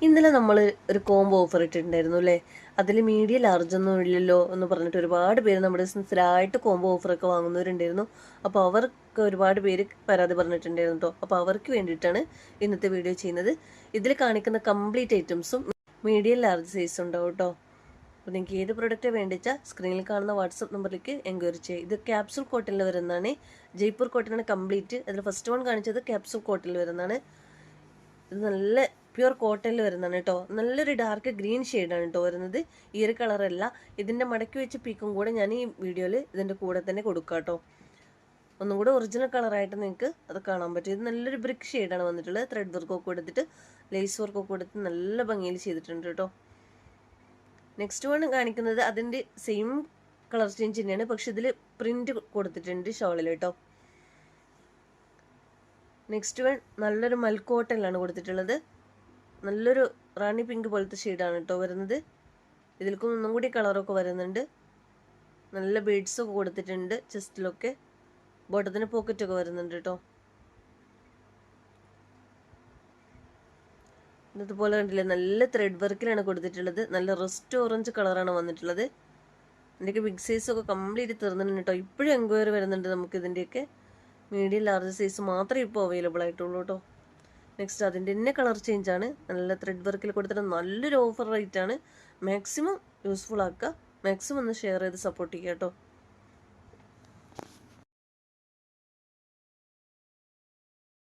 ഇന്നലെ നമ്മൾ ഒരു കോംബോ ഓഫർ ഇട്ടിട്ടുണ്ടായിരുന്നു അല്ലേ? അതിൽ മീഡിയം ലാർജ് ഒന്നും ഇല്ലല്ലോ എന്ന് പറഞ്ഞിട്ട് ഒരുപാട് പേര് നമ്മുടെ സ്ഥിരമായിട്ട് കോംബോ ഓഫറൊക്കെ വാങ്ങുന്നവരുണ്ടായിരുന്നു. അപ്പോൾ അവർക്ക് ഒരുപാട് പേര് പരാതി പറഞ്ഞിട്ടുണ്ടായിരുന്നു കേട്ടോ. അപ്പോൾ അവർക്ക് വേണ്ടിയിട്ടാണ് ഇന്നത്തെ വീഡിയോ ചെയ്യുന്നത്. ഇതിൽ കാണിക്കുന്ന കംപ്ലീറ്റ് ഐറ്റംസും മീഡിയം ലാർജ് സൈസ് ഉണ്ടാവും കേട്ടോ. അപ്പോൾ നിങ്ങൾക്ക് ഏത് പ്രൊഡക്റ്റ് വേണ്ടിച്ചാൽ സ്ക്രീനിൽ കാണുന്ന വാട്സപ്പ് നമ്പറിലേക്ക് എൻക്വയറി ചെയ്യുക. ഇത് ക്യാപ്സൂൾ കോട്ടണിൽ വരുന്നതാണ്. ജയ്പൂർ കോട്ടനാണ് കംപ്ലീറ്റ്. അതിൽ ഫസ്റ്റ് വൺ കാണിച്ചത് ക്യാപ്സൂൾ കോട്ടണിൽ വരുന്നതാണ്. ഇത് നല്ല പ്യുർ കോട്ടണിൽ വരുന്നതാണ് കേട്ടോ. നല്ലൊരു ഡാർക്ക് ഗ്രീൻ ഷെയ്ഡാണ് കേട്ടോ വരുന്നത്. ഈ ഒരു കളറല്ല. ഇതിൻ്റെ മടക്കി വെച്ച പീക്കും കൂടെ ഞാൻ ഈ വീഡിയോയിൽ ഇതിൻ്റെ കൂടെ തന്നെ കൊടുക്കാം കേട്ടോ. ഒന്നും കൂടെ ഒറിജിനൽ കളറായിട്ട് നിങ്ങൾക്ക് അത് കാണാൻ പറ്റും. ഇത് നല്ലൊരു ബ്രിക്ക് ഷെയ്ഡാണ് വന്നിട്ടുള്ളത്. ത്രെഡ് വർക്കൊക്കെ കൊടുത്തിട്ട് ലേസ് വർക്കൊക്കെ കൊടുത്ത് നല്ല ഭംഗിയിൽ ചെയ്തിട്ടുണ്ട് കേട്ടോ. നെക്സ്റ്റ് വൺ കാണിക്കുന്നത് അതിൻ്റെ സെയിം കളർ ചേഞ്ച് തന്നെയാണ്, പക്ഷെ ഇതിൽ പ്രിന്റ് കൊടുത്തിട്ടുണ്ട് ഷോളിൽ കേട്ടോ. നെക്സ്റ്റ് വൺ നല്ലൊരു മൽക്കോട്ടനിലാണ് കൊടുത്തിട്ടുള്ളത്. നല്ലൊരു റാണി പിങ്ക് പോലത്തെ ഷെയ്ഡാണ് കേട്ടോ വരുന്നത്. ഇതിൽക്കും ഒന്നും കൂടി കളറൊക്കെ വരുന്നുണ്ട്. നല്ല ബീഡ്സൊക്കെ കൊടുത്തിട്ടുണ്ട് ചെസ്റ്റിലൊക്കെ. ബോട്ടത്തിന് പോക്കറ്റൊക്കെ വരുന്നുണ്ട് കേട്ടോ. ഇതുപോലെ കണ്ടില്ലേ, നല്ല ത്രെഡ് വർക്കിലാണ് കൊടുത്തിട്ടുള്ളത്. നല്ല റസ്റ്റ് ഓറഞ്ച് കളറാണ് വന്നിട്ടുള്ളത്. ഇതിൻ്റെയൊക്കെ ബിഗ് സൈസൊക്കെ കംപ്ലീറ്റ് തീർന്നിട്ടുണ്ട് കേട്ടോ. ഇപ്പോഴും എൻക്വയറി വരുന്നുണ്ട് നമുക്ക് ഇതിൻ്റെയൊക്കെ. മീഡിയം ലാർജ് സൈസ് മാത്രമേ ഇപ്പോൾ അവൈലബിൾ ആയിട്ടുള്ളൂ കേട്ടോ. നെക്സ്റ്റ് അതിൻ്റെ തന്നെ കളർ ചേഞ്ചാണ്. നല്ല ത്രെഡ് വർക്കിൽ കൊടുത്തിട്ട് നല്ലൊരു ഓഫർ റേറ്റ് ആണ്. മാക്സിമം യൂസ്ഫുൾ ആക്കുക. മാക്സിമം ഒന്ന് ഷെയർ ചെയ്ത് സപ്പോർട്ട് ചെയ്യുക കേട്ടോ.